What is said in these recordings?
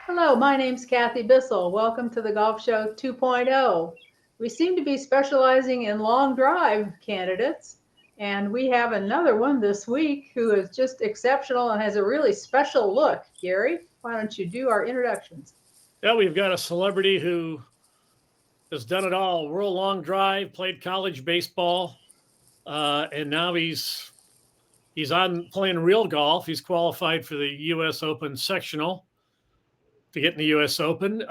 Hello, my name's Kathy Bissell. Welcome to the Golf Show 2.0. We seem to be specializing in long drive candidates, and we have another one this week who is just exceptional and has a really special look. Gary, why don't you do our introductions? Yeah, we've got a celebrity who has done it all. World long drive, played college baseball, and now he's on playing real golf. He's qualified for the U.S. Open sectional to get in the U.S. Open.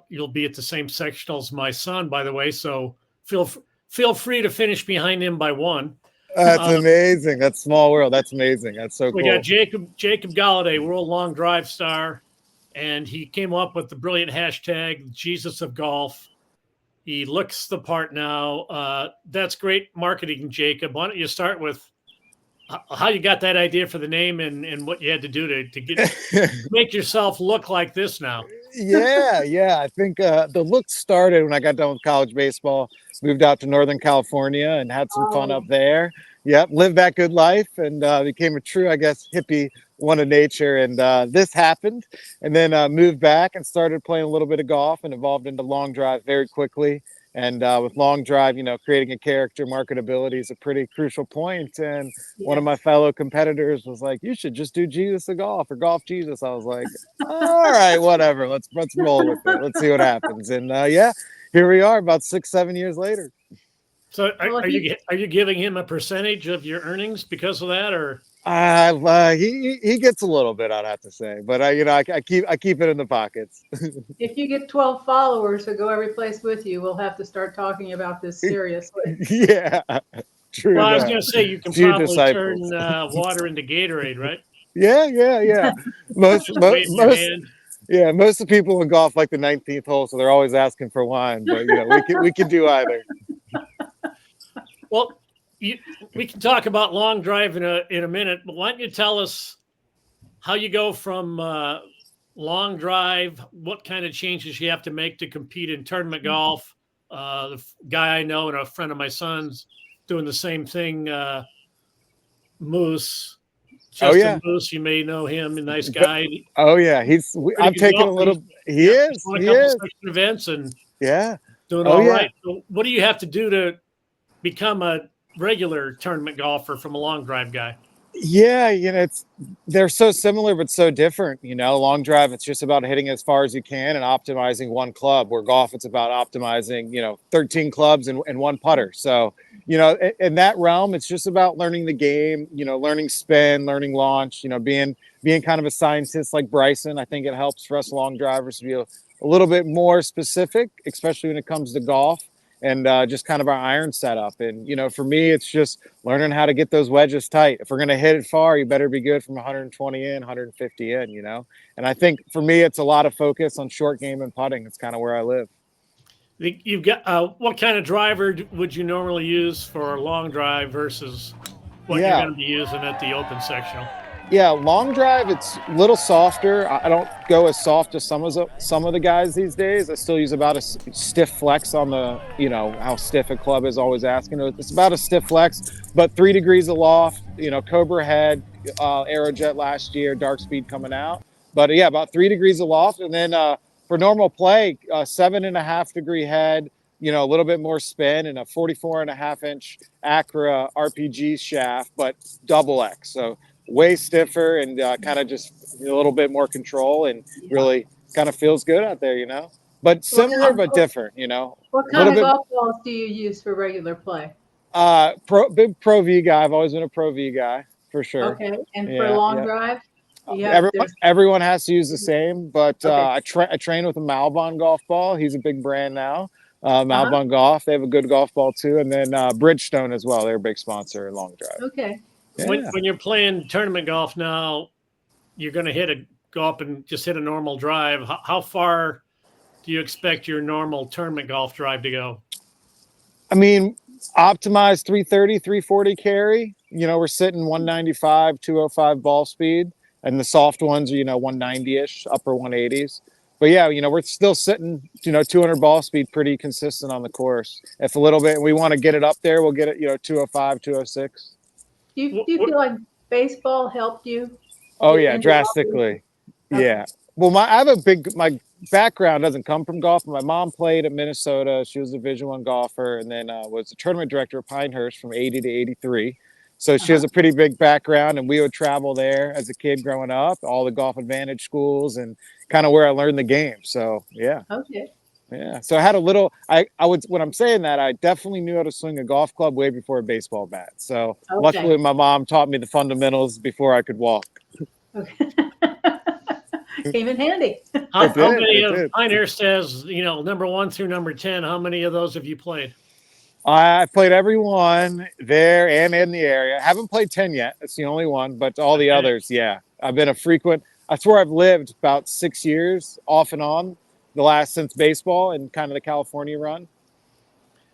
You'll be at the same sectional as my son, by the way. So feel feel free to finish behind him by one. That's Uh, amazing. That's small world. That's amazing. That's so we got cool. Jacob Golliday, world long drive star, and he came up with the brilliant hashtag Jesus of Golf. He looks the part now. That's great marketing, Jacob. Why don't you start with how you got that idea for the name and what you had to do to make yourself look like this now? Yeah. I think the look started when I got done with college baseball. Moved out to Northern California and had some fun up Oh, there. Yep, lived that good life and became a true, I guess, hippie one of nature. And this happened, and then moved back and started playing a little bit of golf and evolved into long drive very quickly. And with long drive, creating a character, marketability is a pretty crucial point. And one of my yes. fellow competitors was like, "You should just do Jesus of golf or golf Jesus." I was like, "All right, whatever. Let's roll with it. Let's see what happens." And yeah, here we are, about 6-7 years later. So Well, are you giving him a percentage of your earnings because of that, or He gets a little bit, I'd have to say, but I keep it in the pockets. if you get 12 followers who go every place with you, we'll have to start talking about this seriously. Yeah, true well, I was that. going to say you can Few probably turn disciples. water into Gatorade, right? Yeah. Most, Just most, wave your most, hand. yeah, most of the people in golf like the 19th hole, so they're always asking for wine. But we can do either. Well, you, we can talk about long drive in a minute, but why don't you tell us how you go from long drive, what kind of changes you have to make to compete in tournament golf? The guy I know and a friend of my son's doing the same thing. Moose, Oh Justin yeah, Moose, you may know him, a nice but guy, oh yeah, pretty I'm good taking a golfer. little. He Yep, he's is. won a He couple is. section events and Yeah. doing Oh all yeah. right. So, what do you have to do to become a regular tournament golfer from a long drive guy? Yeah, they're so similar but so different. Long drive, it's just about hitting as far as you can and optimizing one club. Where golf, it's about optimizing 13 clubs and one putter. So in that realm, it's just about learning the game. Learning spin, learning launch. Being kind of a scientist like Bryson. I think it helps for us long drivers to be a little bit more specific, especially when it comes to golf and just kind of our iron setup. And for me, it's just learning how to get those wedges tight. If we're going to hit it far, you better be good from 120 in, 150 in. And I think for me, it's a lot of focus on short game and putting. It's kind of where I live. You've got what kind of driver would you normally use for a long drive versus what you're Yeah. going to be using at the open sectional? Yeah, long drive, it's a little softer. I don't go as soft as some of the guys these days. I still use about a stiff flex on the, how stiff a club is always asking. It's about a stiff flex, but 3 degrees aloft, Cobra head, Aerojet last year, dark speed coming out. But yeah, about 3 degrees aloft. And then for normal play, 7.5 degree head, a little bit more spin and a 44.5 inch Acura RPG shaft, but double X. So way stiffer and kind of just a little bit more control and Yeah. really kind of feels good out there, but What similar kind, but different, what a kind little of bit golf balls do you use for regular play? big pro V guy. I've always been a pro V guy for sure. Okay, and for Yeah, long yeah. drive, you have Everyone, there's everyone has to use the same, but okay. I train with a Malbon golf ball. He's a big brand now. Uh-huh. Malbon Golf, they have a good golf ball too, and then Bridgestone as well. They're a big sponsor in long drive. Okay. Yeah. When you're playing tournament golf now, you're going to go up and just hit a normal drive. How far do you expect your normal tournament golf drive to go? I mean, optimized 330, 340 carry. We're sitting 195, 205 ball speed, and the soft ones are 190ish, upper 180s. But yeah, we're still sitting 200 ball speed, pretty consistent on the course. If a little bit we want to get it up there, we'll get it 205, 206. Do you feel like baseball helped you Oh get yeah, into golf? drastically. Okay. Yeah. Well, my background doesn't come from golf. My mom played at Minnesota. She was a Division I golfer, and then was the tournament director of Pinehurst from 80 to 83. So she has Uh-huh. a pretty big background, and we would travel there as a kid growing up, all the Golf Advantage schools, and kind of where I learned the game. So yeah, Okay. yeah. So I had a little. I would when I'm saying that, I definitely knew how to swing a golf club way before a baseball bat. So Okay. luckily, my mom taught me the fundamentals before I could walk. Okay. Came in handy. How many It of did. Pinehurst has, number 1 through number 10? How many of those have you played? I played every one there and in the area. I haven't played 10 yet. That's the only one, but all the Okay. others, yeah. I've been a frequent. That's where I've lived about 6 years off and on, the last since baseball and kind of the California run.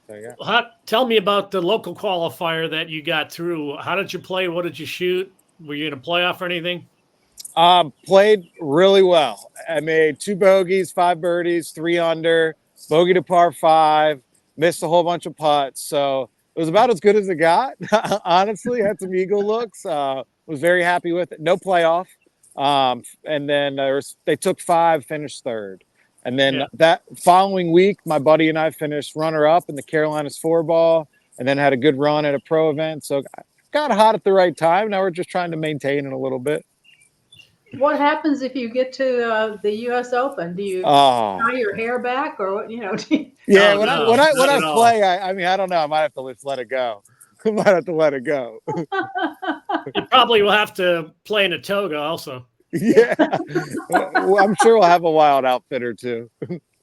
So yeah. Tell me about the local qualifier that you got through. How did you play? What did you shoot? Were you in a playoff or anything? Played really well. I made 2 bogeys, 5 birdies, 3 under, bogey to par 5, missed a whole bunch of putts. So it was about as good as it got. Honestly, had some eagle looks. Was very happy with it. No playoff. And then they took 5, finished 3rd. And then that following week, my buddy and I finished runner up in the Carolinas 4-ball, and then had a good run at a pro event. So got hot at the right time. Now we're just trying to maintain it a little bit. What happens if you get to the U.S. Open? Do you Oh, tie your hair back, or what? yeah. Oh, When no, not I at all. play, I mean, I don't know. I might have to just let it go. I might have to let it go. You probably will have to play in a toga also. Yeah. Well, I'm sure we'll have a wild outfit or two.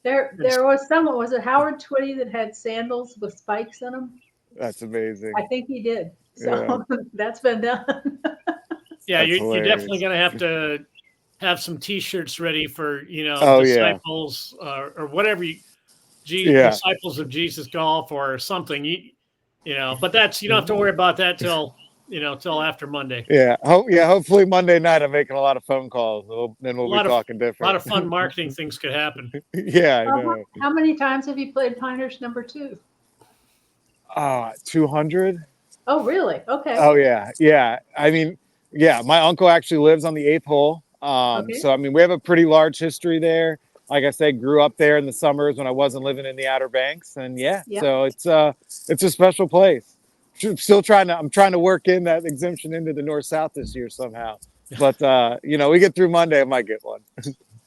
There was someone. Was it Howard Twitty that had sandals with spikes in them? That's amazing. I think he did. So that's been done. Yeah, That's you're definitely hilarious. going to have to have some T-shirts ready for Oh, yeah. disciples or whatever Yeah. disciples of Jesus golf or something. But that's you don't have to worry about that till after Monday. Yeah. Hopefully Monday night I'm making a lot of phone calls. Then we'll be talking A different. lot of fun marketing things could happen. Yeah, I know. How many times have you played Pinehurst number 2? 200. Oh, really? Okay. Oh yeah, yeah. I mean, yeah. My uncle actually lives on the 8th hole. Okay. So I mean, we have a pretty large history there. Like I said, grew up there in the summers when I wasn't living in the Outer Banks, and so it's a special place. I'm trying to work in that exemption into the North South this year somehow. But we get through Monday, I might get one.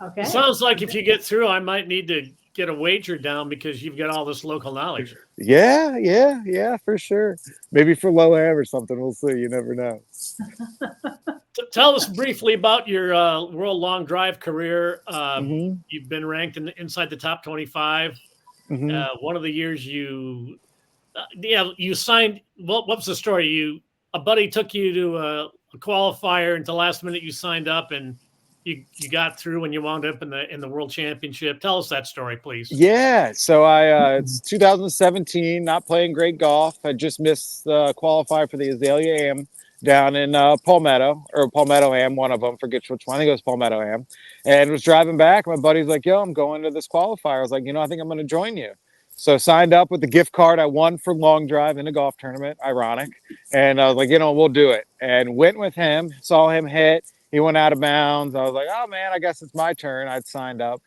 Okay. It sounds like if you get through, I might need to get a wager down because you've got all this local knowledge. Yeah, for sure. Maybe for low am or something. We'll see. You never know. Tell us briefly about your World Long Drive career. Mhm. You've been ranked inside the top 25. Mhm. One of the years you signed. What was the story? A buddy took you to a qualifier, and the last minute you signed up, and you got through, and you wound up in the World Championship. Tell us that story, please. Yeah, so it's 2017, not playing great golf. I just missed the qualifier for the Azalea Am down in Palmetto Am, one of them, forget which one. I think it was Palmetto Am, and was driving back. My buddy's like, yo, I'm going to this qualifier. I was like, I think I'm going to join you. So signed up with the gift card I won for Long Drive in a golf tournament, ironic. And I was like, we'll do it. And went with him, saw him hit. He went out of bounds. I was like, oh man, I guess it's my turn. I'd signed up.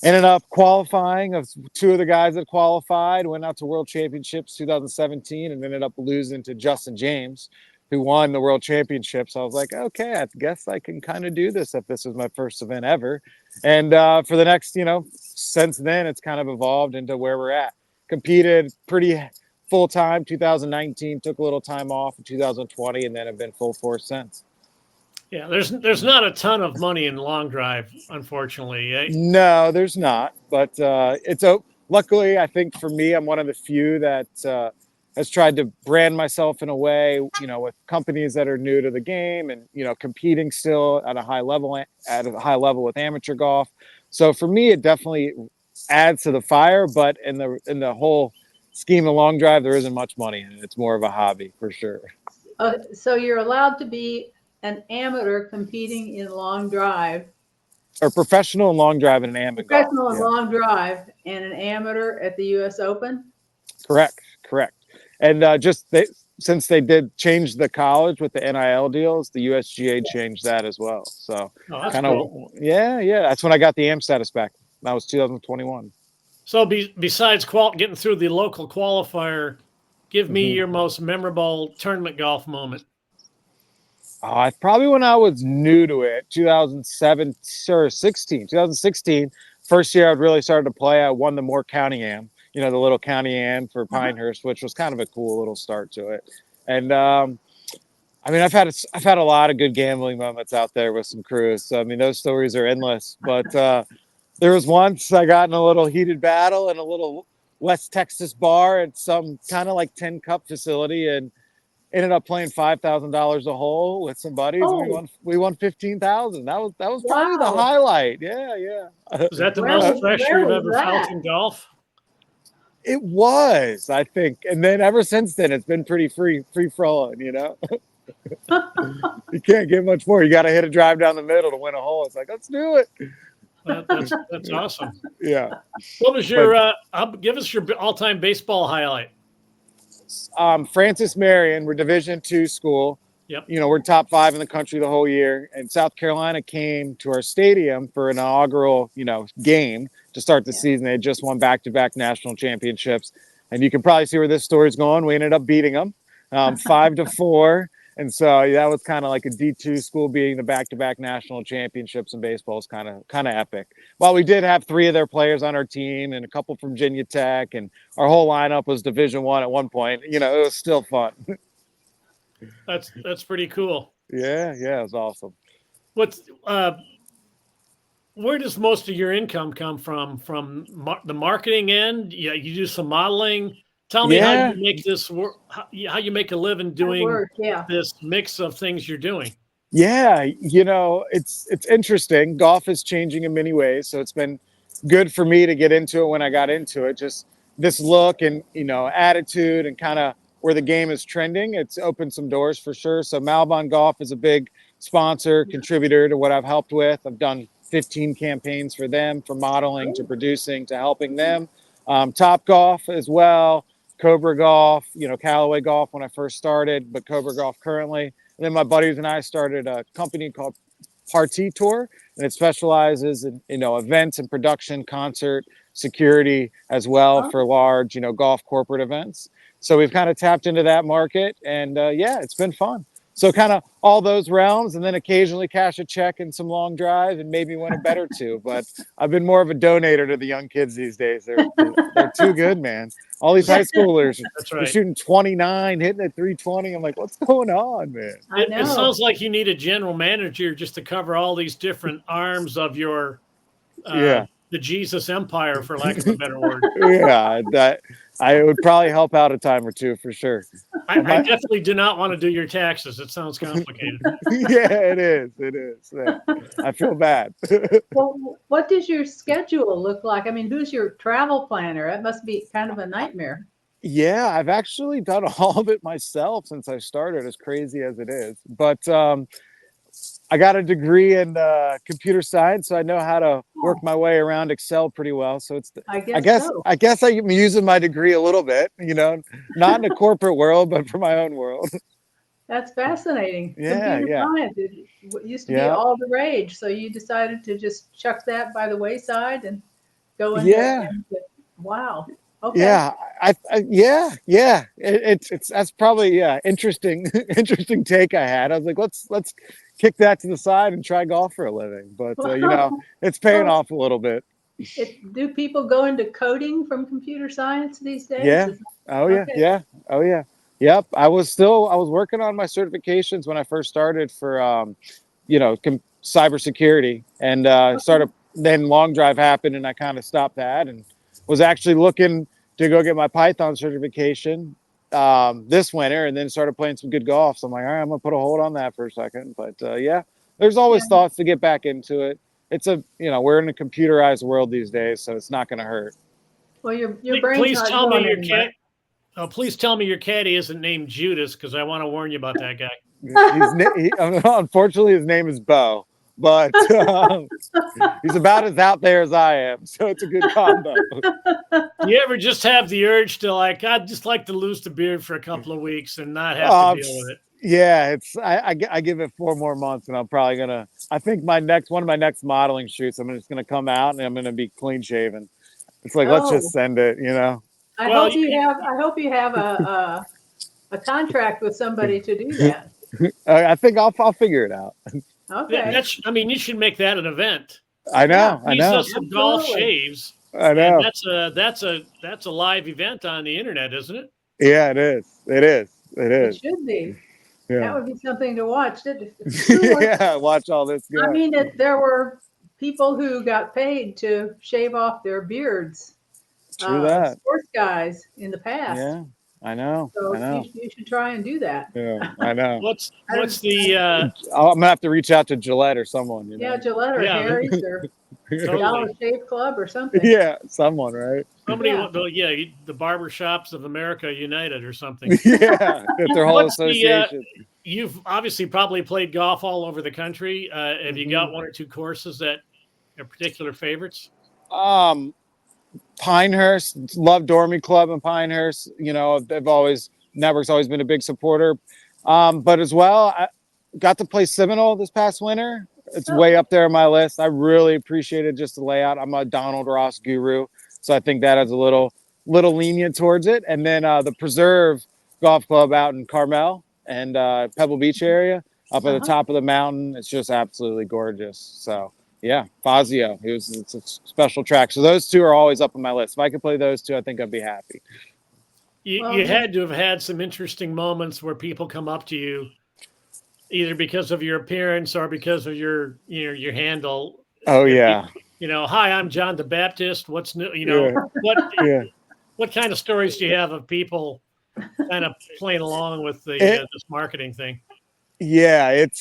Ended up qualifying of 2 of the guys that qualified, went out to World Championships 2017 and ended up losing to Justin James, who won the World Championships. I was like, okay, I guess I can kind of do this if this was my first event ever. And for the next, since then, it's kind of evolved into where we're at. Competed pretty full time 2019, took a little time off in 2020, and then have been full force since. Yeah, there's not a ton of money in Long Drive, unfortunately. No, there's not. But luckily, I think for me, I'm one of the few that has tried to brand myself in a way, with companies that are new to the game and competing still at a high level with amateur golf. So for me, it definitely adds to the fire. But in the whole scheme of Long Drive, there isn't much money in it. It's more of a hobby for sure. So you're allowed to be an amateur competing in Long Drive, or professional in Long Drive and an amateur golf. Professional in Long Drive and an amateur at the U.S. Open. Correct. And since they did change the college with the NIL deals, the USGA changed that as well. So Oh, that's kind of, cool. yeah. That's when I got the AM status back. That was 2021. So besides getting through the local qualifier, give me your most memorable tournament golf moment. Probably when I was new to it, 2016, first year I'd really started to play. I won the Moore County Am, the little county am for Pinehurst, which was kind of a cool little start to it. And I mean, I've had a lot of good gambling moments out there with some crews. So I mean, those stories are endless. But there was once I got in a little heated battle in a little West Texas bar at some kind of like 10 cup facility, and ended up playing $5,000 a hole with some buddies. Oh. And we won 15,000. That was probably the Wow. highlight. Yeah. Is that the Where most was- pressure where you've was ever that? felt in golf? It was, I think. And then ever since then, it's been pretty free flowing, You can't get much more. You got to hit a drive down the middle to win a hole. It's like, let's do it. That's awesome. Yeah. What was your give us your all-time baseball highlight? Francis Marion, we're Division II school. Yep. We're top 5 in the country the whole year. And South Carolina came to our stadium for an inaugural, game to start the season. They had just won back-to-back national championships. And you can probably see where this story's going. We ended up beating them 5-4. And so that was kind of like a D2 school beating the back-to-back national championships in baseball is kind of epic. While we did have 3 of their players on our team and a couple from Virginia Tech, and our whole lineup was Division I at one point, it was still fun. That's pretty cool. Yeah, it was awesome. Where does most of your income come from? From the marketing end? Yeah, you do some modeling. Tell me how you make this work. How you make a living doing this mix of things you're doing. Yeah, it's interesting. Golf is changing in many ways, so it's been good for me to get into it when I got into it. Just this look and attitude and kind of where the game is trending. It's opened some doors for sure. So Malbon Golf is a big sponsor, contributor to what I've helped with. I've done 15 campaigns for them, from modeling to producing to helping them. Top Golf as well. Cobra Golf, Callaway Golf when I first started, but Cobra Golf currently. And then my buddies and I started a company called Party Tour, and it specializes in, events and production, concert, security as well for large, golf corporate events. So we've kind of tapped into that market, and it's been fun. So kind of all those realms, and then occasionally cash a check and some long drive and maybe win a bet or two. But I've been more of a donator to the young kids these days. They're too good, man. All these high schoolers are shooting 29, hitting at 320. I'm like, what's going on, man? It sounds like you need a general manager just to cover all these different arms of your the Jesus empire, for lack of a better word. Yeah, that I would probably help out a time or two for sure. I definitely do not want to do your taxes. It sounds complicated. Yeah, it is. Yeah. I feel bad. Well, what does your schedule look like? I mean, who's your travel planner? That must be kind of a nightmare. Yeah, I've actually done all of it myself since I started, as crazy as it is. But I got a degree in computer science, so I know how to work my way around Excel pretty well. So I guess I'm using my degree a little bit, not in the corporate world, but for my own world. That's fascinating. Yeah, computer science, it used to be all the rage. So you decided to just chuck that by the wayside and go into wow. Okay. Yeah, it's that's probably interesting take I had. I was like, let's kick that to the side and try golf for a living. But it's paying off a little bit. Do people go into coding from computer science these days? Yeah. Oh yeah. Yep. I was working on my certifications when I first started for cybersecurity, and started. Then long drive happened, and I kind of stopped that, and was actually looking to go get my Python certification this winter, and then started playing some good golf. So I'm like, all right, I'm gonna put a hold on that for a second. But there's always thoughts to get back into it. It's we're in a computerized world these days, so it's not gonna hurt. Well, your brain's not going anywhere. Please tell me your caddy isn't named Judas, because I want to warn you about that guy. Unfortunately, his name is Bo. but he's about as out there as I am. So it's a good combo. Do you ever just have the urge to like, I'd just like to lose the beard for a couple of weeks and not have to deal with it? Yeah, I give it 4 more months and I'm probably gonna. I think one of my next modeling shoots, I'm just gonna come out and I'm gonna be clean shaven. It's like let's just send it, you know. I hope you have a contract with somebody to do that. I think I'll figure it out. Okay. I mean, you should make that an event. I know. These are some golf shaves. I know. And that's a live event on the internet, isn't it? Yeah, it is. It should be. Yeah. That would be something to watch. Yeah, watch all this go. I mean, there were people who got paid to shave off their beards. True that. Sports guys in the past. Yeah, I know. So I know. You should try and do that. Yeah, I know. What's the? I'm gonna have to reach out to Gillette or someone. You know? Yeah, Gillette or Harry's or totally. Dollar Shave Club or something. Yeah, someone, right? Somebody, the Barber Shops of America United or something. Yeah, their whole association. You've obviously probably played golf all over the country. Have you got 1 or 2 courses that are particular favorites? Pinehurst, love Dormy Club in Pinehurst. You know, Network's always been a big supporter. But as well, I got to play Seminole this past winter. It's way up there on my list. I really appreciated just the layout. I'm a Donald Ross guru, so I think that is a little lenient towards it. And then the Preserve Golf Club out in Carmel and Pebble Beach area, up at the top of the mountain. It's just absolutely gorgeous. So yeah, Fazio. It's a special track. So those 2 are always up on my list. If I could play those 2, I think I'd be happy. You had to have had some interesting moments where people come up to you, either because of your appearance or because of your handle. Oh yeah. Hi, I'm John the Baptist. What's new? What kind of stories do you have of people kind of playing along with this marketing thing? Yeah, it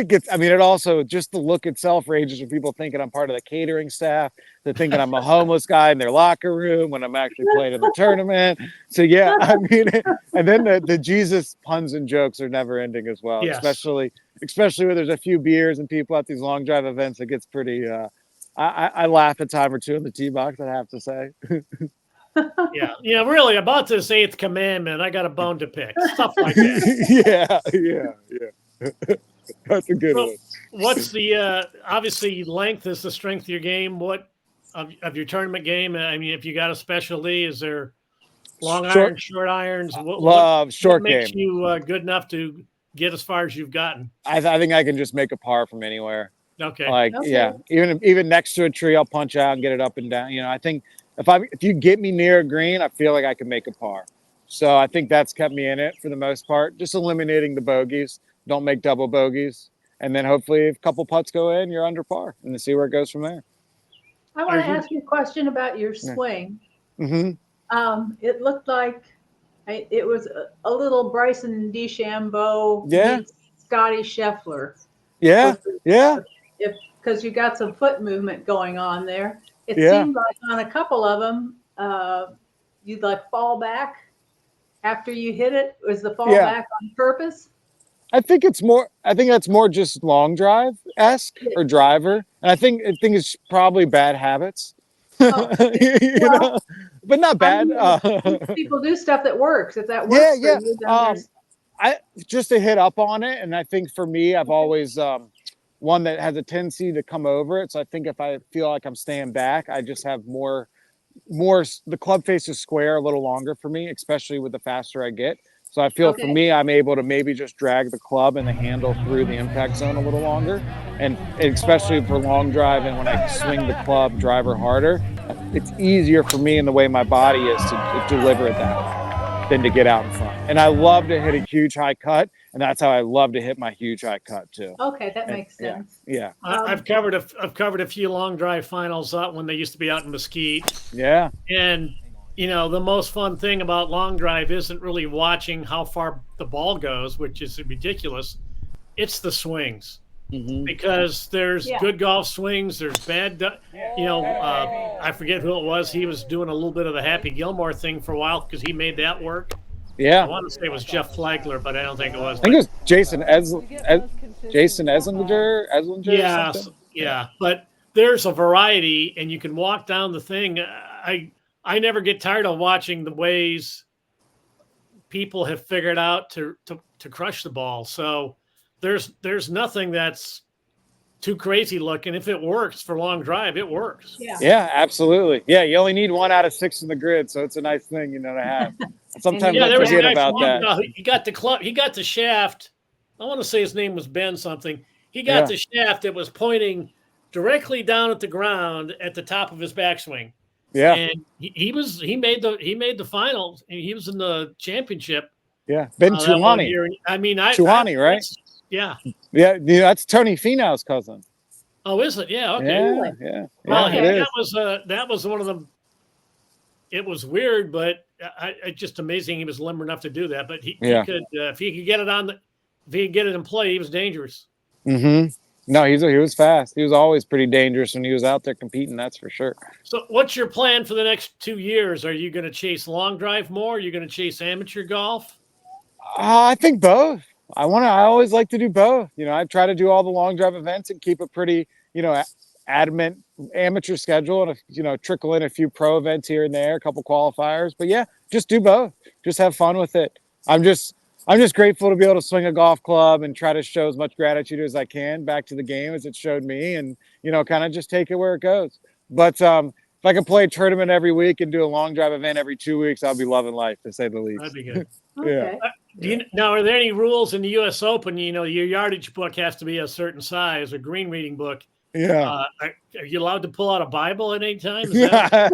gets. I mean, it also just the look itself ranges from people thinking I'm part of the catering staff to thinking I'm a homeless guy in their locker room when I'm actually playing in the tournament. So yeah, I mean, and then the Jesus puns and jokes are never ending as well. Yes. Especially when there's a few beers and people at these long drive events. It gets pretty. I laugh a time or 2 in the tee box, I have to say. Yeah, really, about this 8th commandment, I got a bone to pick. Stuff like that. Yeah. That's a good one. What's the obviously length is the strength of your game. What of your tournament game? I mean, if you got a specialty, is there long irons, short irons? Short what makes game. You good enough to get as far as you've gotten? I think I can just make a par from anywhere. Okay. Yeah, even next to a tree, I'll punch out and get it up and down. I think if you get me near a green, I feel like I can make a par. So I think that's kept me in it for the most part. Just eliminating the bogeys. Don't make double bogeys. And then hopefully if a couple putts go in, you're under par and then see where it goes from there. I want to ask you a question about your swing. Mm-hmm. It looked like it was a little Bryson DeChambeau meets Scotty Scheffler. Yeah. Because you got some foot movement going on there. It seemed like on a couple of them, you'd like fall back after you hit it. Was the fall back on purpose? I think that's more just long drive-esque or driver. And I think it's probably bad habits. Know? But not bad. People do stuff that works. If that works for you, then I just to hit up on it. And I think for me, I've always one that has a tendency to come over it. So I think if I feel like I'm staying back, I just have more the club face is square a little longer for me, especially with the faster I get. So I feel for me, I'm able to maybe just drag the club and the handle through the impact zone a little longer. And especially for long drive and when I swing the club driver harder, it's easier for me in the way my body is to deliver it that way than to get out in front. And I love to hit a huge high cut. And that's how I love to hit my huge high cut too. Okay, that makes sense. Yeah. I've covered a few long drive finals out when they used to be out in Mesquite. Yeah. And the most fun thing about long drive isn't really watching how far the ball goes, which is ridiculous. It's the swings. Mm-hmm. Because there's good golf swings, there's bad, I forget who it was. He was doing a little bit of the Happy Gilmore thing for a while because he made that work. Yeah. I want to say it was Jeff Flagler, but I don't think it was. I think it was Jason Jason Eslinger or Yeah, something. yeah, but there's a variety, and you can walk down the thing. I never get tired of watching the ways people have figured out to crush the ball. So there's nothing that's too crazy looking. If it works for long drive, it works. Yeah, absolutely. Yeah, you only need 1 out of 6 in the grid, so it's a nice thing, to have. Sometimes I there was a forget guy about that. He got the club. He got the shaft. I want to say his name was Ben something. He got the shaft that was pointing directly down at the ground at the top of his backswing. Yeah, and he made the finals, and he was in the championship. Yeah, Ben Tuhani. I mean, Tuhani, right? Yeah. Yeah, that's Tony Finau's cousin. Oh, is it? Yeah. Okay. Yeah. Well, yeah, that was one of them. It was weird, but just amazing. He was limber enough to do that. But he could, if he could get it if he could get it in play, he was dangerous. Mm-hmm. No, he was fast. He was always pretty dangerous when he was out there competing. That's for sure. So, what's your plan for the next 2 years? Are you going to chase long drive more? Are you going to chase amateur golf? I think both. I always like to do both. I try to do all the long drive events and keep a pretty, adamant amateur schedule, and trickle in a few pro events here and there, a couple qualifiers. But yeah, just do both. Just have fun with it. I'm just grateful to be able to swing a golf club and try to show as much gratitude as I can back to the game as it showed me, and kind of just take it where it goes. But if I could play a tournament every week and do a long drive event every 2 weeks, I'll be loving life, to say the least. That'd be good. Okay. Now, are there any rules in the U.S. Open? Your yardage book has to be a certain size, or green reading book. Yeah. Are you allowed to pull out a Bible at any time? I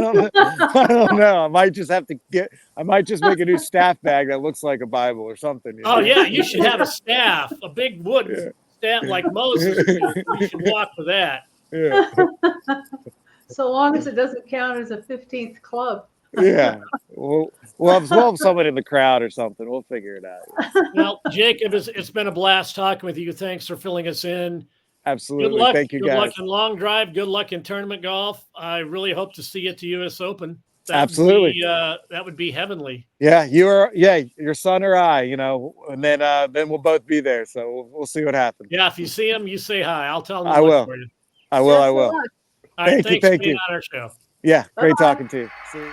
don't know. I might just make a new staff bag that looks like a Bible or something. Oh, yeah. You should have a staff, a big wood staff like Moses. You should walk with that. Yeah. So long as it doesn't count as a 15th club. Yeah. We'll have someone in the crowd or something. We'll figure it out. Well, Jacob, it's been a blast talking with you. Thanks for filling us in. Absolutely. Good luck. Thank you, guys. Good luck in long drive. Good luck in tournament golf. I really hope to see you at the U.S. Open. Absolutely. That would be heavenly. Yeah, your son or I, and then we'll both be there. So we'll see what happens. Yeah, if you see him, you say hi. I'll tell him. I will. I will. All right, thanks for being on our show. Yeah, great Bye-bye. talking to you. See you.